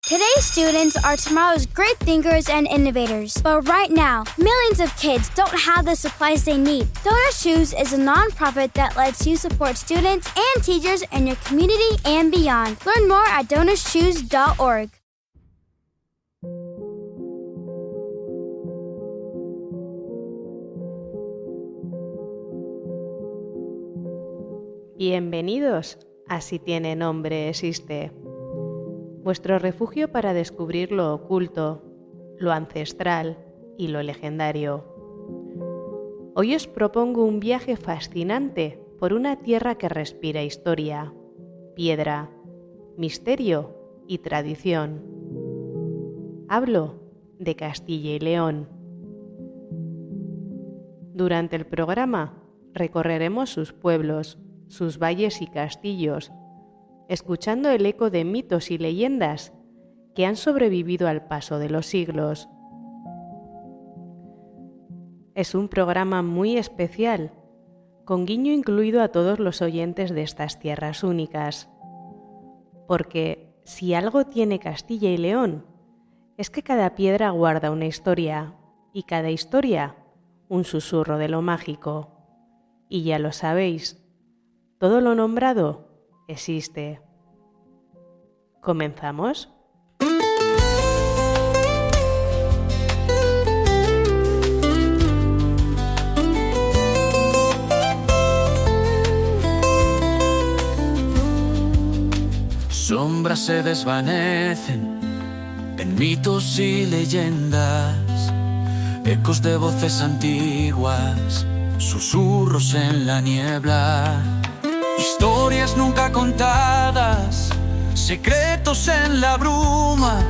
Today's students are tomorrow's great thinkers and innovators. But right now, millions of kids don't have the supplies they need. Donut Shoes is a nonprofit that lets you support students and teachers in your community and beyond. Learn more at donutshoes.org. Bienvenidos a Si tiene nombre existe, vuestro refugio para descubrir lo oculto, lo ancestral y lo legendario. Hoy os propongo un viaje fascinante por una tierra que respira historia, piedra, misterio y tradición. Hablo de Castilla y León. Durante el programa recorreremos sus pueblos, sus valles y castillos, escuchando el eco de mitos y leyendas que han sobrevivido al paso de los siglos. Es un programa muy especial, con guiño incluido a todos los oyentes de estas tierras únicas, porque si algo tiene Castilla y León, es que cada piedra guarda una historia, y cada historia un susurro de lo mágico. Y ya lo sabéis, todo lo nombrado existe. ¿Comenzamos? Sombras se desvanecen en mitos y leyendas, ecos de voces antiguas, susurros en la niebla. Historias nunca contadas, secretos en la bruma,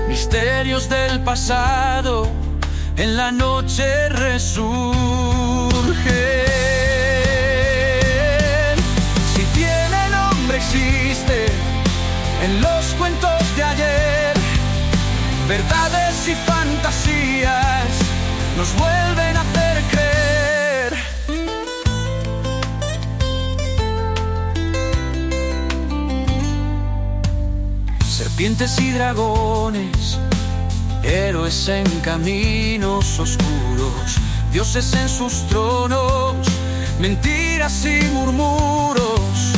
misterios del pasado, en la noche resurgen. Si tiene nombre existe, en los cuentos de ayer, verdades y fantasías nos vuelven a hacer creer. Serpientes y dragones, héroes en caminos oscuros, dioses en sus tronos, mentiras y murmuros,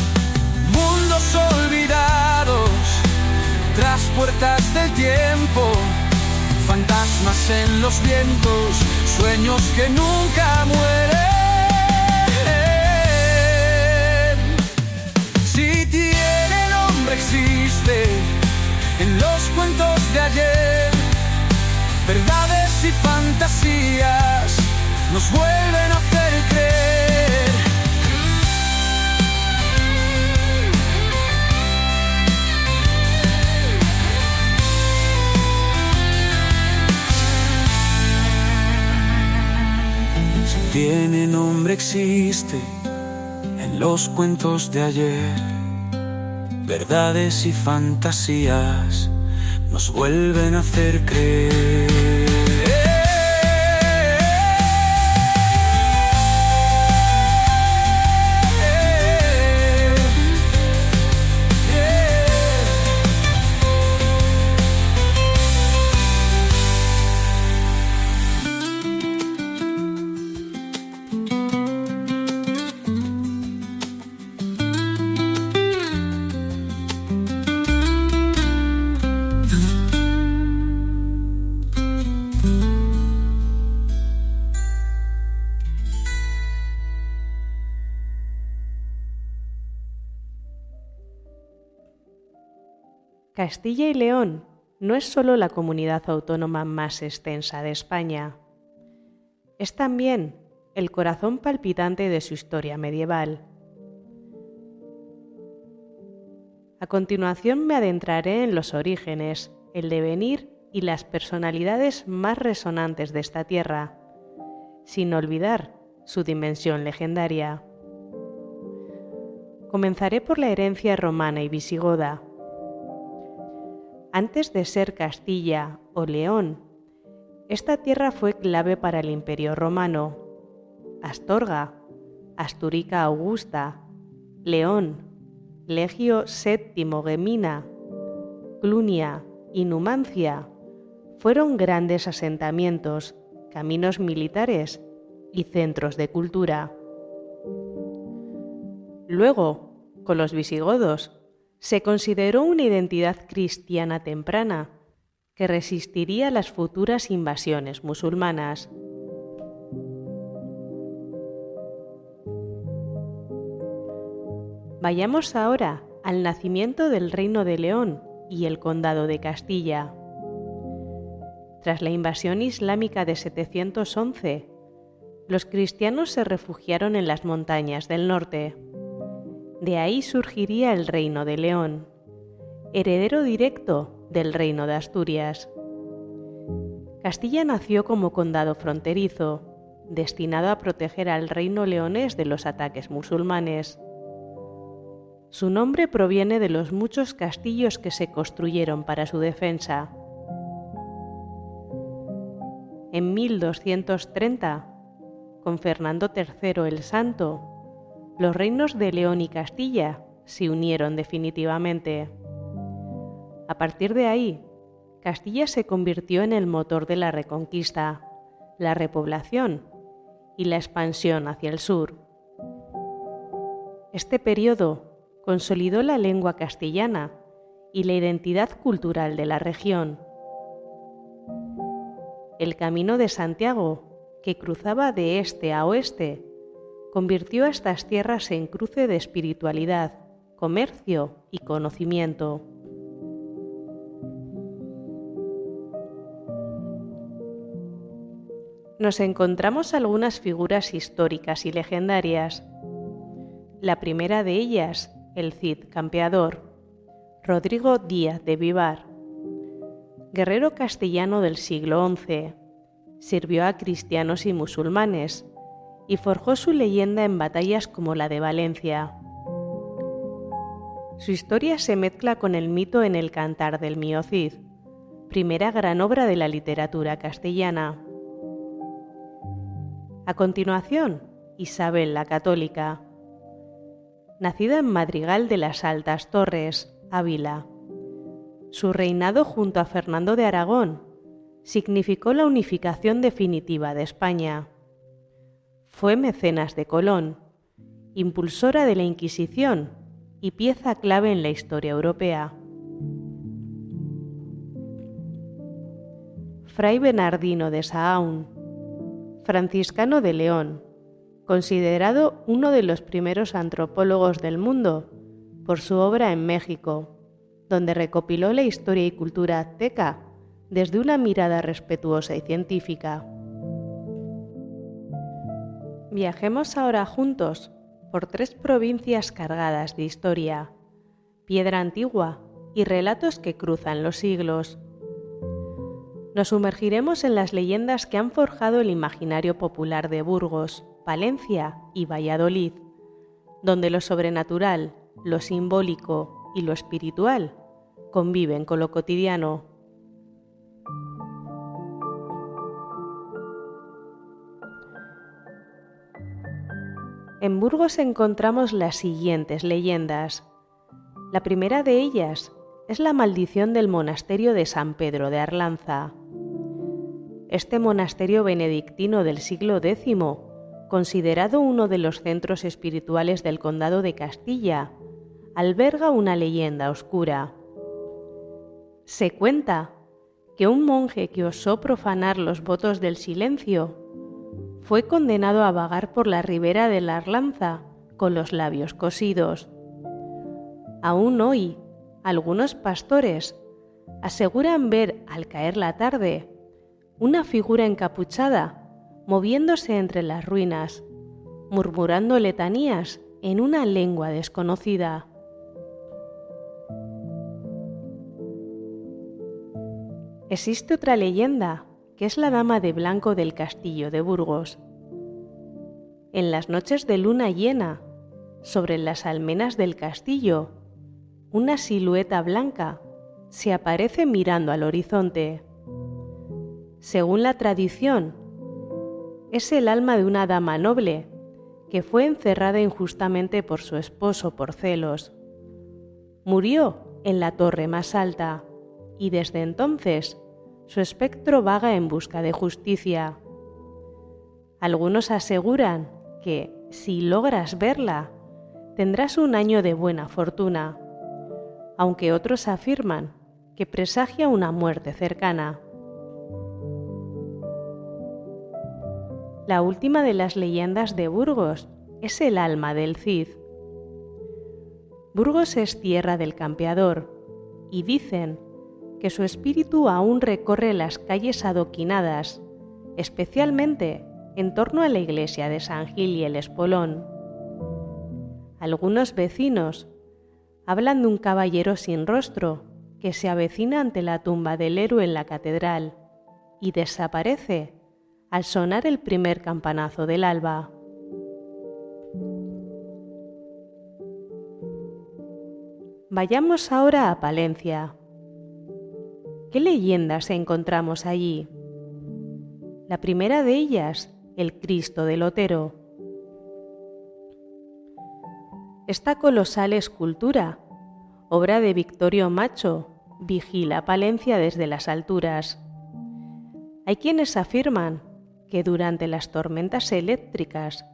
mundos olvidados tras puertas del tiempo, fantasmas en los vientos, sueños que nunca mueren. Si tiene nombre existe en los cuentos de ayer, verdades y fantasías nos vuelven a hacer creer. Si tiene nombre existe en los cuentos de ayer, verdades y fantasías nos vuelven a hacer creer. Castilla y León no es solo la comunidad autónoma más extensa de España, es también el corazón palpitante de su historia medieval. A continuación me adentraré en los orígenes, el devenir y las personalidades más resonantes de esta tierra, sin olvidar su dimensión legendaria. Comenzaré por la herencia romana y visigoda. Antes de ser Castilla o León, esta tierra fue clave para el Imperio Romano. Astorga, Asturica Augusta, León, Legio VII Gemina, Clunia, y Numancia fueron grandes asentamientos, caminos militares y centros de cultura. Luego, con los visigodos, se consideró una identidad cristiana temprana que resistiría las futuras invasiones musulmanas. Vayamos ahora al nacimiento del Reino de León y el Condado de Castilla. Tras la invasión islámica de 711, los cristianos se refugiaron en las montañas del norte. De ahí surgiría el Reino de León, heredero directo del Reino de Asturias. Castilla nació como condado fronterizo, destinado a proteger al reino leonés de los ataques musulmanes. Su nombre proviene de los muchos castillos que se construyeron para su defensa. En 1230, con Fernando III el Santo, los reinos de León y Castilla se unieron definitivamente. A partir de ahí, Castilla se convirtió en el motor de la Reconquista, la repoblación y la expansión hacia el sur. Este periodo consolidó la lengua castellana y la identidad cultural de la región. El Camino de Santiago, que cruzaba de este a oeste, convirtió a estas tierras en cruce de espiritualidad, comercio y conocimiento. Nos encontramos algunas figuras históricas y legendarias. La primera de ellas, el Cid Campeador, Rodrigo Díaz de Vivar. Guerrero castellano del siglo XI, sirvió a cristianos y musulmanes y forjó su leyenda en batallas como la de Valencia. Su historia se mezcla con el mito en el Cantar del Mío Cid, primera gran obra de la literatura castellana. A continuación, Isabel la Católica. Nacida en Madrigal de las Altas Torres, Ávila. Su reinado junto a Fernando de Aragón significó la unificación definitiva de España. Fue mecenas de Colón, impulsora de la Inquisición y pieza clave en la historia europea. Fray Bernardino de Sahagún, franciscano de León, considerado uno de los primeros antropólogos del mundo por su obra en México, donde recopiló la historia y cultura azteca desde una mirada respetuosa y científica. Viajemos ahora juntos por 3 provincias cargadas de historia, piedra antigua y relatos que cruzan los siglos. Nos sumergiremos en las leyendas que han forjado el imaginario popular de Burgos, Palencia y Valladolid, donde lo sobrenatural, lo simbólico y lo espiritual conviven con lo cotidiano. En Burgos encontramos las siguientes leyendas. La primera de ellas es la maldición del monasterio de San Pedro de Arlanza. Este monasterio benedictino del siglo X, considerado uno de los centros espirituales del Condado de Castilla, alberga una leyenda oscura. Se cuenta que un monje que osó profanar los votos del silencio fue condenado a vagar por la ribera de la Arlanza con los labios cosidos. Aún hoy, algunos pastores aseguran ver, al caer la tarde, una figura encapuchada moviéndose entre las ruinas, murmurando letanías en una lengua desconocida. Existe otra leyenda, que es la Dama de Blanco del Castillo de Burgos. En las noches de luna llena, sobre las almenas del castillo, una silueta blanca se aparece mirando al horizonte. Según la tradición, es el alma de una dama noble que fue encerrada injustamente por su esposo por celos. Murió en la torre más alta, y desde entonces su espectro vaga en busca de justicia. Algunos aseguran que, si logras verla, tendrás un año de buena fortuna, aunque otros afirman que presagia una muerte cercana. La última de las leyendas de Burgos es el alma del Cid. Burgos es tierra del campeador y dicen que su espíritu aún recorre las calles adoquinadas, especialmente en torno a la iglesia de San Gil y el Espolón. Algunos vecinos hablan de un caballero sin rostro que se avecina ante la tumba del héroe en la catedral y desaparece al sonar el primer campanazo del alba. Vayamos ahora a Palencia. ¿Qué leyendas encontramos allí? La primera de ellas, el Cristo del Otero. Esta colosal escultura, obra de Victorio Macho, vigila Palencia desde las alturas. Hay quienes afirman que durante las tormentas eléctricas,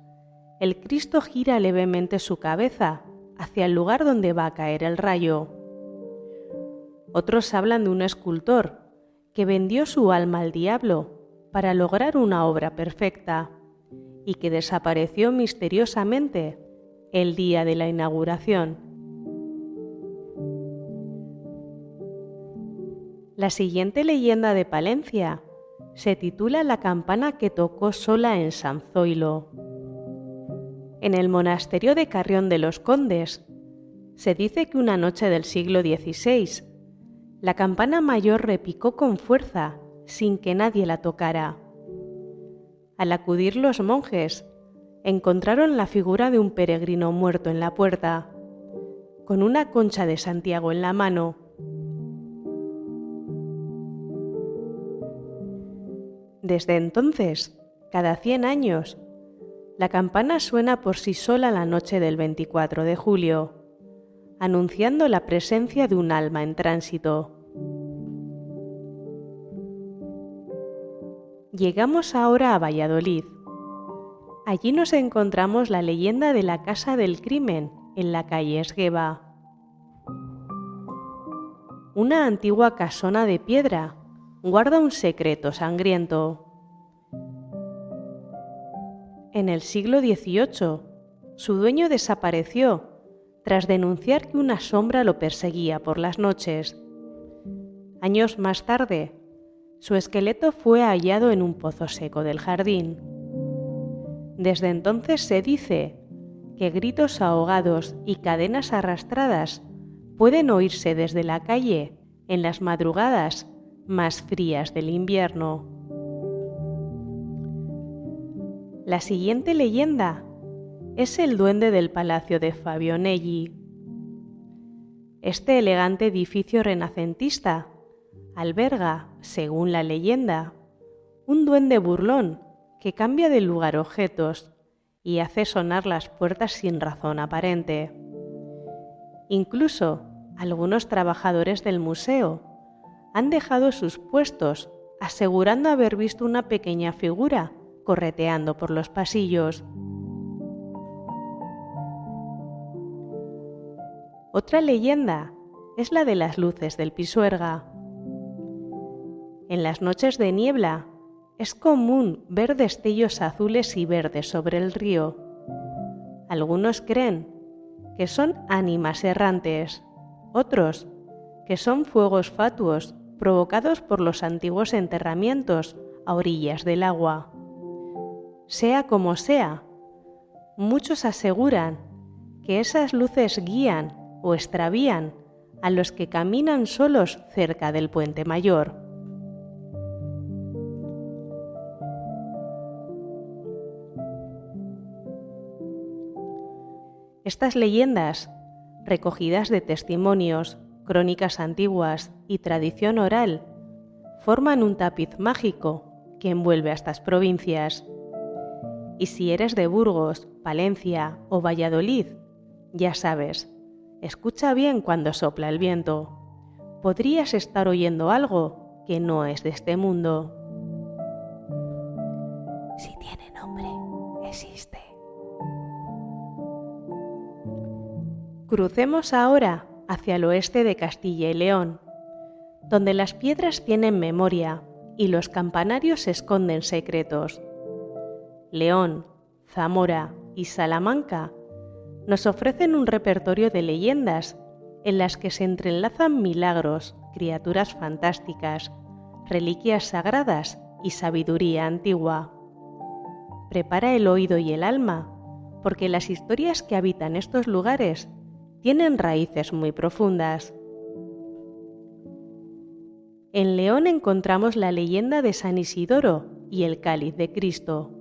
el Cristo gira levemente su cabeza hacia el lugar donde va a caer el rayo. Otros hablan de un escultor que vendió su alma al diablo para lograr una obra perfecta y que desapareció misteriosamente el día de la inauguración. La siguiente leyenda de Palencia se titula La campana que tocó sola en San Zoilo. En el monasterio de Carrión de los Condes se dice que una noche del siglo XVI la campana mayor repicó con fuerza sin que nadie la tocara. Al acudir los monjes, encontraron la figura de un peregrino muerto en la puerta, con una concha de Santiago en la mano. Desde entonces, cada 100 años, la campana suena por sí sola la noche del 24 de julio, anunciando la presencia de un alma en tránsito. Llegamos ahora a Valladolid. Allí nos encontramos la leyenda de la Casa del Crimen en la calle Esgueva. Una antigua casona de piedra guarda un secreto sangriento. En el siglo XVIII, su dueño desapareció tras denunciar que una sombra lo perseguía por las noches. Años más tarde, su esqueleto fue hallado en un pozo seco del jardín. Desde entonces se dice que gritos ahogados y cadenas arrastradas pueden oírse desde la calle en las madrugadas más frías del invierno. La siguiente leyenda es el duende del Palacio de Fabio Negli. Este elegante edificio renacentista alberga, según la leyenda, un duende burlón que cambia de lugar objetos y hace sonar las puertas sin razón aparente. Incluso algunos trabajadores del museo han dejado sus puestos asegurando haber visto una pequeña figura correteando por los pasillos. Otra leyenda es la de las luces del Pisuerga. En las noches de niebla es común ver destellos azules y verdes sobre el río. Algunos creen que son ánimas errantes, otros que son fuegos fatuos provocados por los antiguos enterramientos a orillas del agua. Sea como sea, muchos aseguran que esas luces guían o extravían a los que caminan solos cerca del puente mayor. Estas leyendas, recogidas de testimonios, crónicas antiguas y tradición oral, forman un tapiz mágico que envuelve a estas provincias. Y si eres de Burgos, Palencia o Valladolid, ya sabes, escucha bien cuando sopla el viento, podrías estar oyendo algo que no es de este mundo. Si tiene nombre, existe. Crucemos ahora hacia el oeste de Castilla y León, donde las piedras tienen memoria y los campanarios esconden secretos. León, Zamora y Salamanca nos ofrecen un repertorio de leyendas en las que se entrelazan milagros, criaturas fantásticas, reliquias sagradas y sabiduría antigua. Prepara el oído y el alma, porque las historias que habitan estos lugares tienen raíces muy profundas. En León encontramos la leyenda de San Isidoro y el cáliz de Cristo.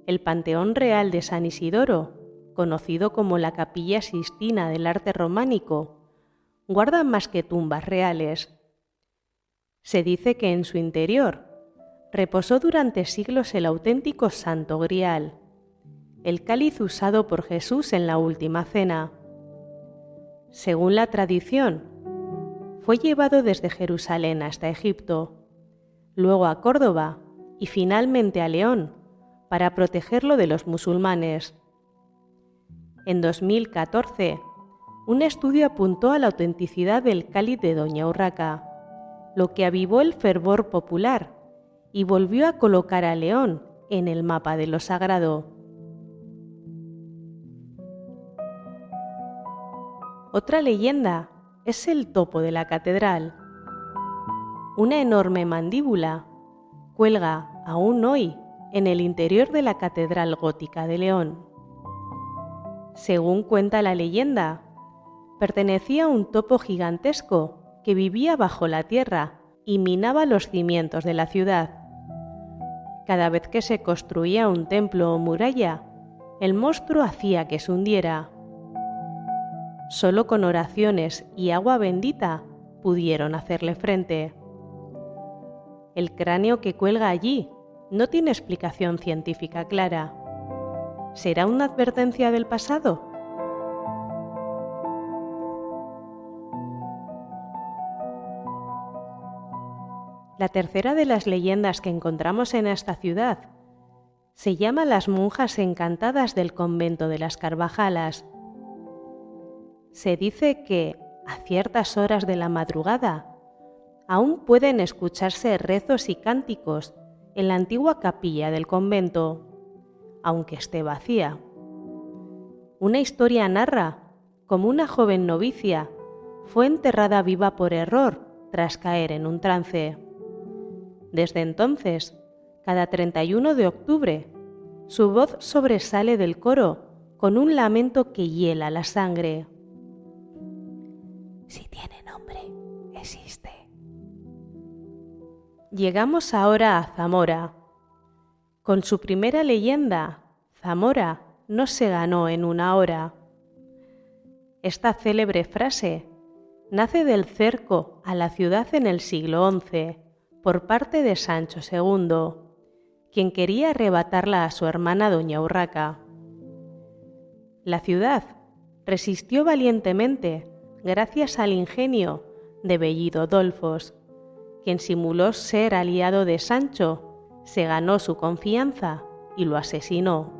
El Panteón Real de San Isidoro, conocido como la Capilla Sixtina del arte románico, guarda más que tumbas reales. Se dice que en su interior reposó durante siglos el auténtico Santo Grial, el cáliz usado por Jesús en la Última Cena. Según la tradición, fue llevado desde Jerusalén hasta Egipto, luego a Córdoba y finalmente a León para protegerlo de los musulmanes. En 2014, un estudio apuntó a la autenticidad del cáliz de Doña Urraca, lo que avivó el fervor popular y volvió a colocar a León en el mapa de lo sagrado. Otra leyenda es el topo de la catedral. Una enorme mandíbula cuelga aún hoy en el interior de la Catedral Gótica de León. Según cuenta la leyenda, pertenecía a un topo gigantesco que vivía bajo la tierra y minaba los cimientos de la ciudad. Cada vez que se construía un templo o muralla, el monstruo hacía que se hundiera. Solo con oraciones y agua bendita pudieron hacerle frente. El cráneo que cuelga allí no tiene explicación científica clara. ¿Será una advertencia del pasado? La tercera de las leyendas que encontramos en esta ciudad se llama Las monjas encantadas del convento de las Carvajalas. Se dice que, a ciertas horas de la madrugada, aún pueden escucharse rezos y cánticos en la antigua capilla del convento, aunque esté vacía. Una historia narra cómo una joven novicia fue enterrada viva por error tras caer en un trance. Desde entonces, cada 31 de octubre, su voz sobresale del coro con un lamento que hiela la sangre. Si tiene nombre, existe. Llegamos ahora a Zamora. Con su primera leyenda, Zamora no se ganó en una hora. Esta célebre frase nace del cerco a la ciudad en el siglo XI por parte de Sancho II, quien quería arrebatarla a su hermana Doña Urraca. La ciudad resistió valientemente gracias al ingenio de Bellido Dolfos, quien simuló ser aliado de Sancho, se ganó su confianza y lo asesinó.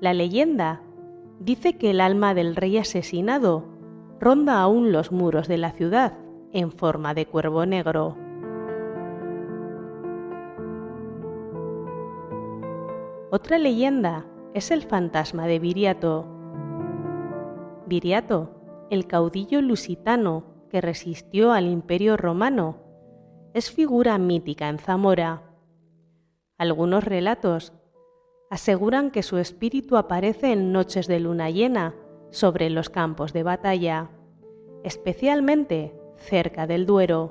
La leyenda dice que el alma del rey asesinado ronda aún los muros de la ciudad en forma de cuervo negro. Otra leyenda es el fantasma de Viriato. Viriato, el caudillo lusitano que resistió al Imperio Romano, es figura mítica en Zamora. Algunos relatos aseguran que su espíritu aparece en noches de luna llena sobre los campos de batalla, especialmente cerca del Duero.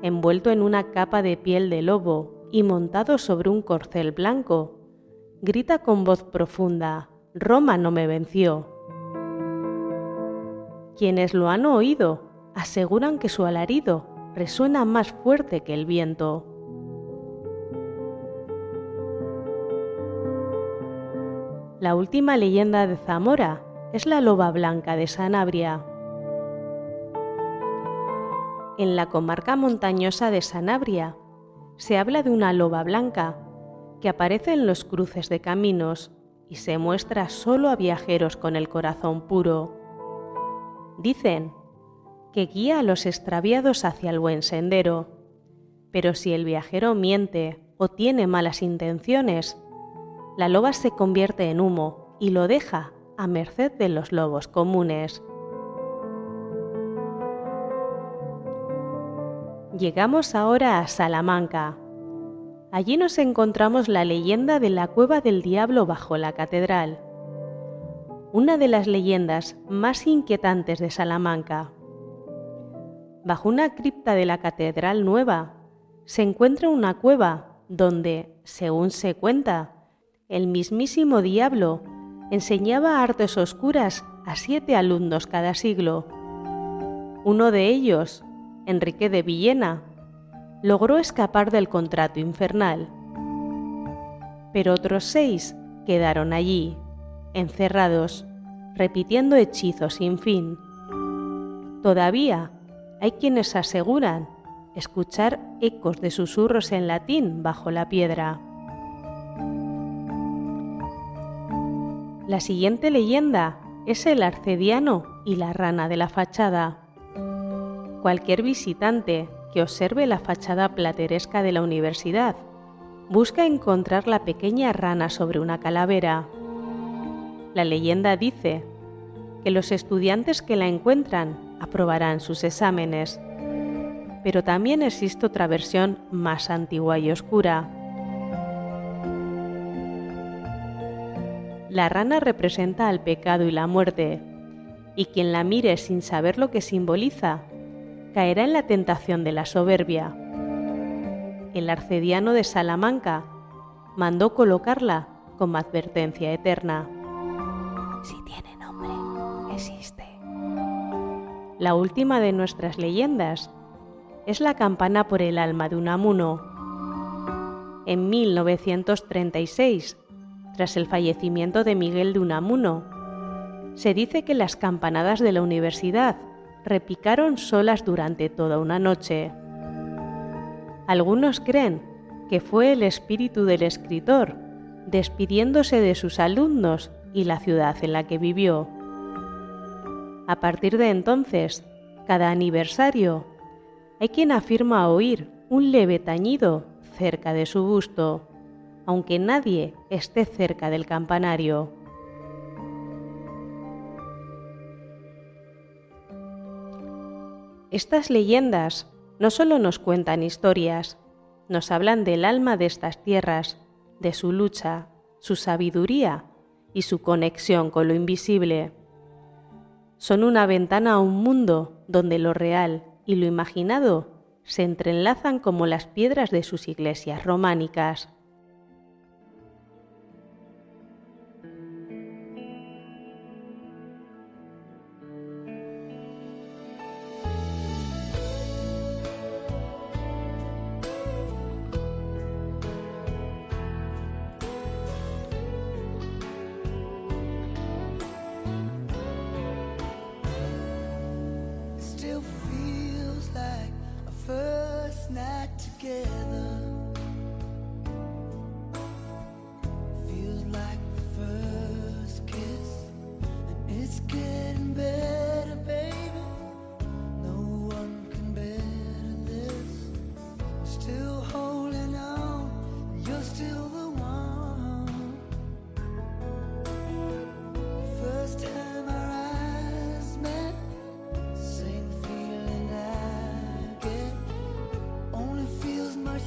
Envuelto en una capa de piel de lobo y montado sobre un corcel blanco, grita con voz profunda: «Roma no me venció». Quienes lo han oído aseguran que su alarido resuena más fuerte que el viento. La última leyenda de Zamora es la loba blanca de Sanabria. en la comarca montañosa de Sanabria, se habla de una loba blanca que aparece en los cruces de caminos y se muestra solo a viajeros con el corazón puro. Dicen que guía a los extraviados hacia el buen sendero, pero si el viajero miente o tiene malas intenciones, la loba se convierte en humo y lo deja a merced de los lobos comunes. Llegamos ahora a Salamanca. Allí nos encontramos la leyenda de la Cueva del Diablo bajo la catedral, una de las leyendas más inquietantes de Salamanca. Bajo una cripta de la Catedral Nueva se encuentra una cueva donde, según se cuenta, el mismísimo diablo enseñaba artes oscuras a 7 alumnos cada siglo. Uno de ellos, Enrique de Villena, logró escapar del contrato infernal, pero otros 6 quedaron allí, encerrados, repitiendo hechizos sin fin. Todavía hay quienes aseguran escuchar ecos de susurros en latín bajo la piedra. La siguiente leyenda es el arcediano y la rana de la fachada. Cualquier visitante que observe la fachada plateresca de la universidad busca encontrar la pequeña rana sobre una calavera. La leyenda dice que los estudiantes que la encuentran aprobarán sus exámenes, pero también existe otra versión más antigua y oscura. La rana representa al pecado y la muerte, y quien la mire sin saber lo que simboliza, caerá en la tentación de la soberbia. El arcediano de Salamanca mandó colocarla como advertencia eterna. Si tiene nombre, existe. La última de nuestras leyendas es la campana por el alma de Unamuno. En 1936, tras el fallecimiento de Miguel de Unamuno, se dice que las campanadas de la universidad repicaron solas durante toda una noche. Algunos creen que fue el espíritu del escritor despidiéndose de sus alumnos y la ciudad en la que vivió. A partir de entonces, cada aniversario, hay quien afirma oír un leve tañido cerca de su busto, aunque nadie esté cerca del campanario. Estas leyendas no solo nos cuentan historias, nos hablan del alma de estas tierras, de su lucha, su sabiduría y su conexión con lo invisible. Son una ventana a un mundo donde lo real y lo imaginado se entrelazan como las piedras de sus iglesias románicas. First night together feels like the first kiss, and it's getting better, baby. No one can better this. I'm still holding on, you're still the one. First time our eyes met, same feeling I get. Only feels much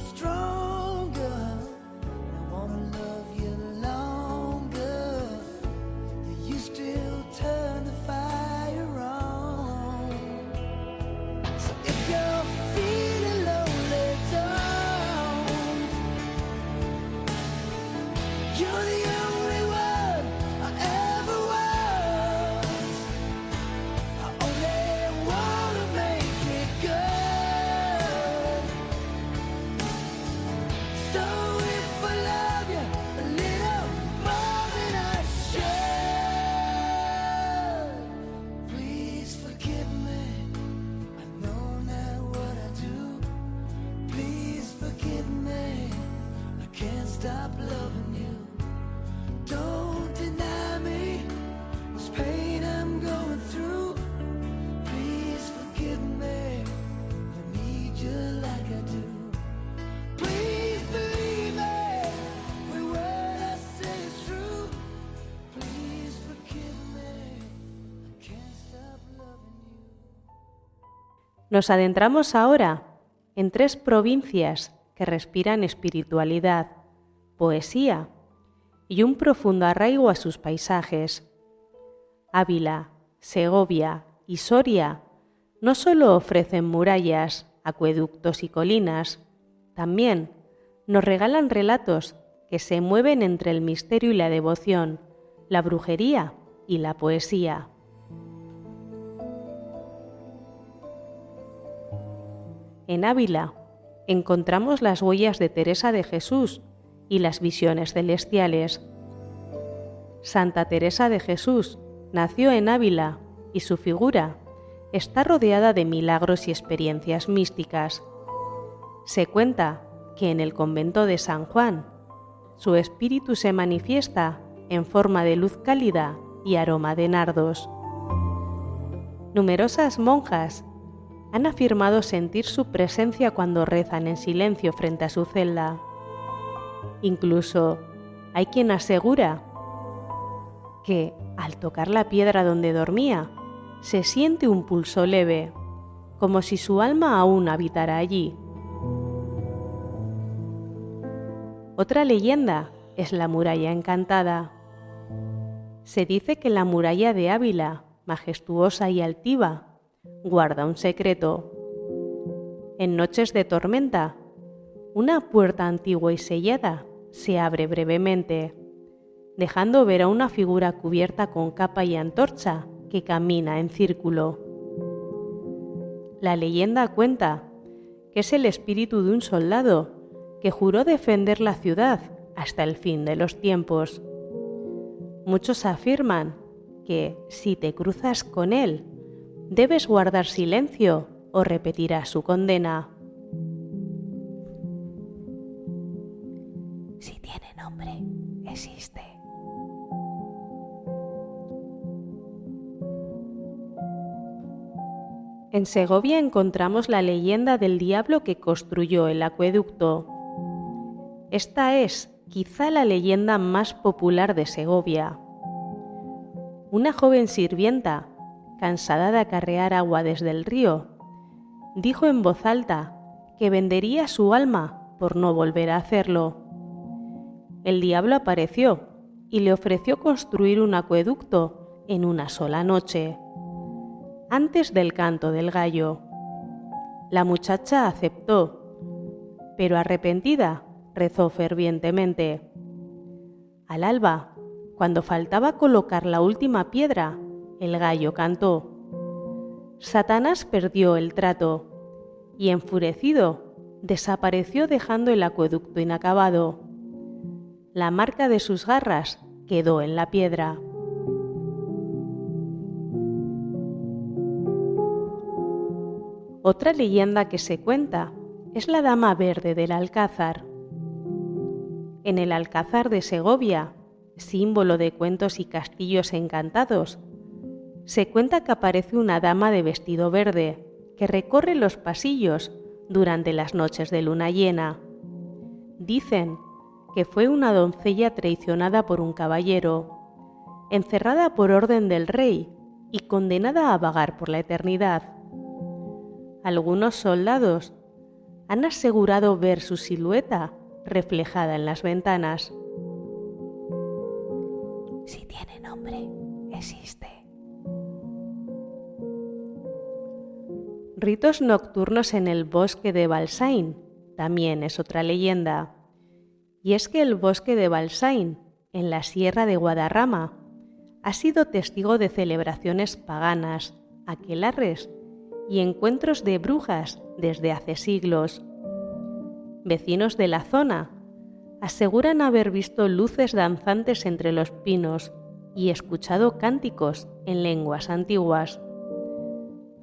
Nos adentramos ahora en 3 provincias que respiran espiritualidad, poesía y un profundo arraigo a sus paisajes. Ávila, Segovia y Soria no solo ofrecen murallas, acueductos y colinas, también nos regalan relatos que se mueven entre el misterio y la devoción, la brujería y la poesía. En Ávila encontramos las huellas de Teresa de Jesús y las visiones celestiales. Santa Teresa de Jesús nació en Ávila y su figura está rodeada de milagros y experiencias místicas. Se cuenta que en el convento de San Juan, su espíritu se manifiesta en forma de luz cálida y aroma de nardos. Numerosas monjas han afirmado sentir su presencia cuando rezan en silencio frente a su celda. Incluso hay quien asegura que, al tocar la piedra donde dormía, se siente un pulso leve, como si su alma aún habitara allí. Otra leyenda es la muralla encantada. Se dice que la muralla de Ávila, majestuosa y altiva, guarda un secreto. En noches de tormenta, una puerta antigua y sellada se abre brevemente, dejando ver a una figura cubierta con capa y antorcha que camina en círculo. La leyenda cuenta que es el espíritu de un soldado que juró defender la ciudad hasta el fin de los tiempos. Muchos afirman que, si te cruzas con él, debes guardar silencio o repetirás su condena. Si tiene nombre, existe. En Segovia encontramos la leyenda del diablo que construyó el acueducto. Esta es quizá la leyenda más popular de Segovia. Una joven sirvienta, cansada de acarrear agua desde el río, dijo en voz alta que vendería su alma por no volver a hacerlo. El diablo apareció y le ofreció construir un acueducto en una sola noche, antes del canto del gallo. La muchacha aceptó, pero arrepentida rezó fervientemente. Al alba, cuando faltaba colocar la última piedra, el gallo cantó. Satanás perdió el trato y, enfurecido, desapareció dejando el acueducto inacabado. La marca de sus garras quedó en la piedra. Otra leyenda que se cuenta es la Dama Verde del Alcázar. En el Alcázar de Segovia, símbolo de cuentos y castillos encantados, se cuenta que aparece una dama de vestido verde que recorre los pasillos durante las noches de luna llena. Dicen que fue una doncella traicionada por un caballero, encerrada por orden del rey y condenada a vagar por la eternidad. Algunos soldados han asegurado ver su silueta reflejada en las ventanas. Si tiene nombre, existe. Ritos nocturnos en el bosque de Balsain también es otra leyenda. Y es que el bosque de Balsain, en la sierra de Guadarrama, ha sido testigo de celebraciones paganas, aquelarres y encuentros de brujas desde hace siglos. Vecinos de la zona aseguran haber visto luces danzantes entre los pinos y escuchado cánticos en lenguas antiguas.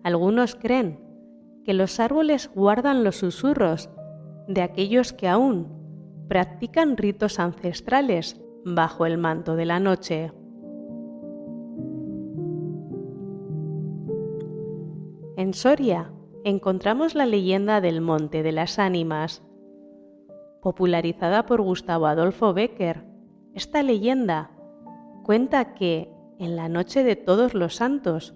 Algunos creen que los árboles guardan los susurros de aquellos que aún practican ritos ancestrales bajo el manto de la noche. En Soria encontramos la leyenda del Monte de las Ánimas. Popularizada por Gustavo Adolfo Bécquer, esta leyenda cuenta que, en la noche de Todos los Santos,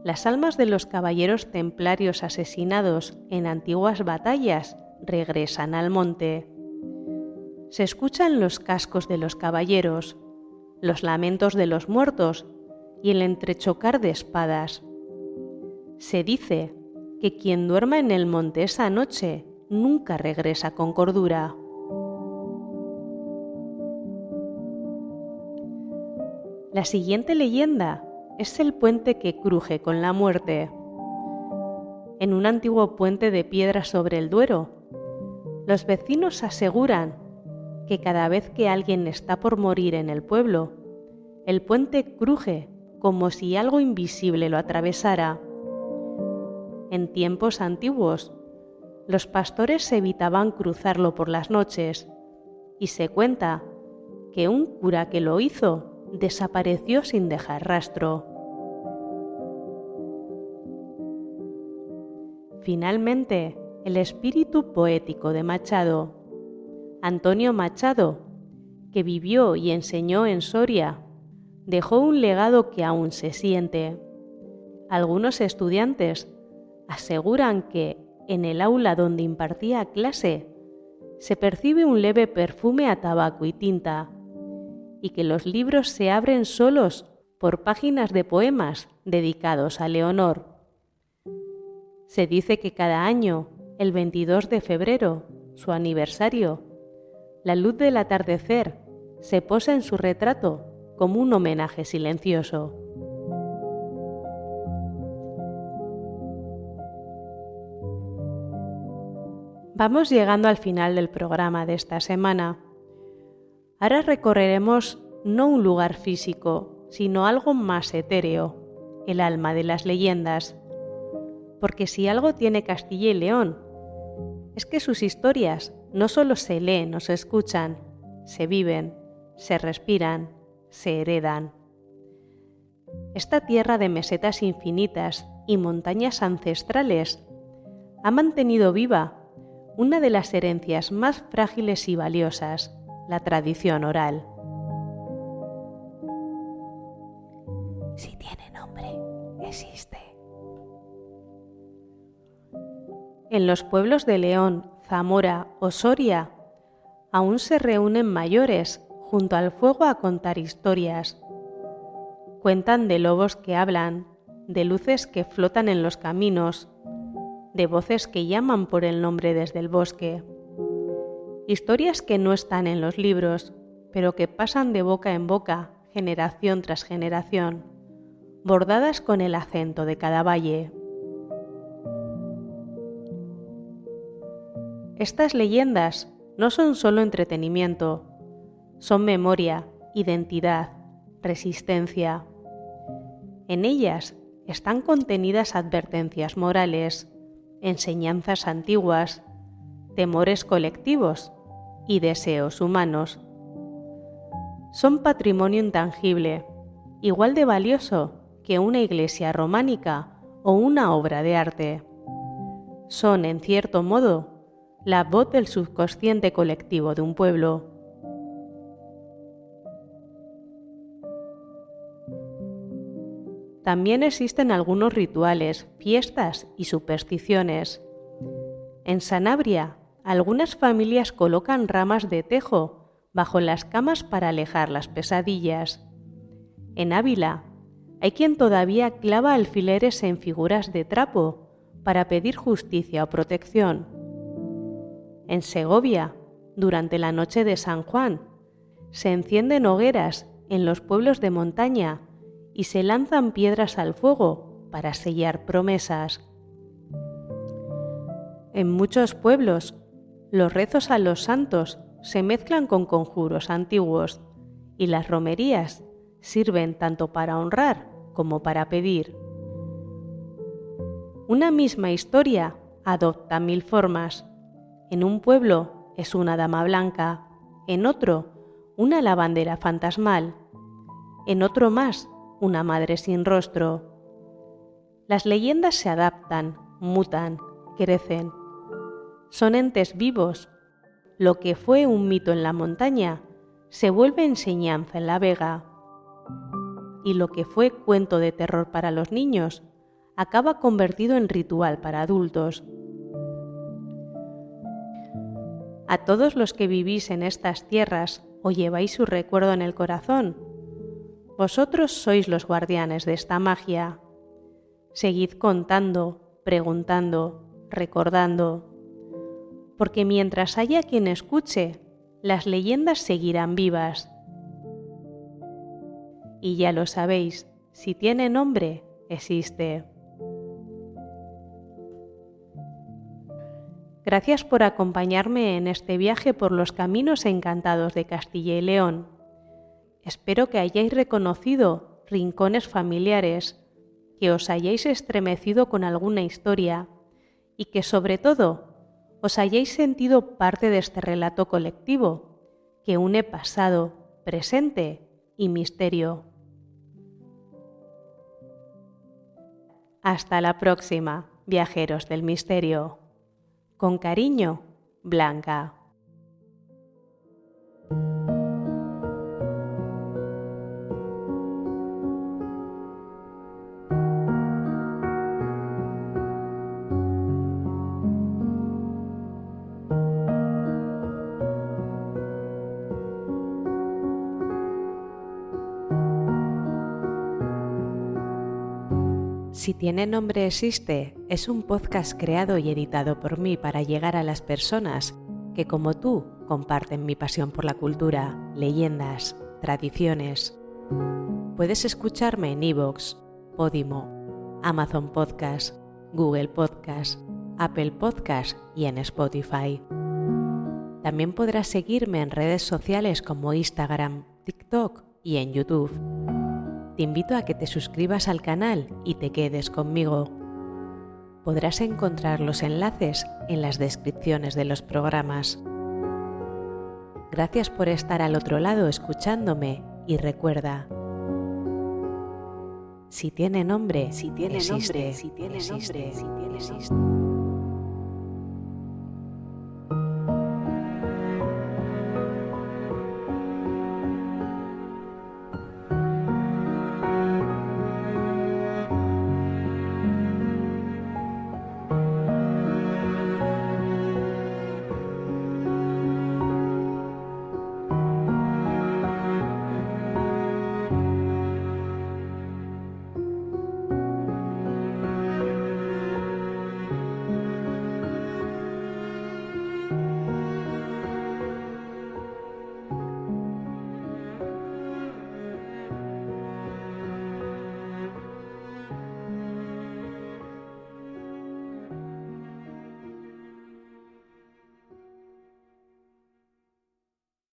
las almas de los caballeros templarios asesinados en antiguas batallas regresan al monte. Se escuchan los cascos de los caballeros, los lamentos de los muertos y el entrechocar de espadas. Se dice que quien duerma en el monte esa noche nunca regresa con cordura. La siguiente leyenda es el puente que cruje con la muerte. En un antiguo puente de piedra sobre el Duero, los vecinos aseguran que cada vez que alguien está por morir en el pueblo, el puente cruje como si algo invisible lo atravesara. En tiempos antiguos, los pastores evitaban cruzarlo por las noches y se cuenta que un cura que lo hizo desapareció sin dejar rastro. Finalmente, el espíritu poético de Machado, Antonio Machado, que vivió y enseñó en Soria, dejó un legado que aún se siente. Algunos estudiantes aseguran que en el aula donde impartía clase se percibe un leve perfume a tabaco y tinta, y que los libros se abren solos por páginas de poemas dedicados a Leonor. Se dice que cada año, el 22 de febrero, su aniversario, la luz del atardecer se posa en su retrato como un homenaje silencioso. Vamos llegando al final del programa de esta semana. Ahora recorreremos no un lugar físico, sino algo más etéreo, el alma de las leyendas. Porque si algo tiene Castilla y León, es que sus historias no solo se leen o se escuchan, se viven, se respiran, se heredan. Esta tierra de mesetas infinitas y montañas ancestrales ha mantenido viva una de las herencias más frágiles y valiosas, la tradición oral. Si tiene nombre, existe. En los pueblos de León, Zamora o Soria, aún se reúnen mayores junto al fuego a contar historias. Cuentan de lobos que hablan, de luces que flotan en los caminos, de voces que llaman por el nombre desde el bosque. Historias que no están en los libros, pero que pasan de boca en boca, generación tras generación, bordadas con el acento de cada valle. Estas leyendas no son solo entretenimiento, son memoria, identidad, resistencia. En ellas están contenidas advertencias morales, enseñanzas antiguas, temores colectivos y deseos humanos. Son patrimonio intangible, igual de valioso que una iglesia románica o una obra de arte. Son, en cierto modo, la voz del subconsciente colectivo de un pueblo. También existen algunos rituales, fiestas y supersticiones. En Sanabria, algunas familias colocan ramas de tejo bajo las camas para alejar las pesadillas. En Ávila, hay quien todavía clava alfileres en figuras de trapo para pedir justicia o protección. En Segovia, durante la noche de San Juan, se encienden hogueras en los pueblos de montaña y se lanzan piedras al fuego para sellar promesas. En muchos pueblos, los rezos a los santos se mezclan con conjuros antiguos y las romerías sirven tanto para honrar como para pedir. Una misma historia adopta 1000 formas. En un pueblo es una dama blanca, en otro una lavandera fantasmal, en otro más una madre sin rostro. Las leyendas se adaptan, mutan, crecen. Son entes vivos. Lo que fue un mito en la montaña se vuelve enseñanza en la vega. Y lo que fue cuento de terror para los niños acaba convertido en ritual para adultos. A todos los que vivís en estas tierras o lleváis su recuerdo en el corazón, vosotros sois los guardianes de esta magia. Seguid contando, preguntando, recordando, porque mientras haya quien escuche, las leyendas seguirán vivas. Y ya lo sabéis, si tiene nombre, existe. Gracias por acompañarme en este viaje por los caminos encantados de Castilla y León. Espero que hayáis reconocido rincones familiares, que os hayáis estremecido con alguna historia y que sobre todo os hayáis sentido parte de este relato colectivo que une pasado, presente y misterio. Hasta la próxima, viajeros del misterio. Con cariño, Blanca. Si tiene nombre existe es un podcast creado y editado por mí para llegar a las personas que como tú comparten mi pasión por la cultura, leyendas, tradiciones. Puedes escucharme en iVoox, Podimo, Amazon Podcast, Google Podcast, Apple Podcast y en Spotify. También podrás seguirme en redes sociales como Instagram, TikTok y en YouTube. Te invito a que te suscribas al canal y te quedes conmigo. Podrás encontrar los enlaces en las descripciones de los programas. Gracias por estar al otro lado escuchándome y recuerda, si tiene nombre, existe.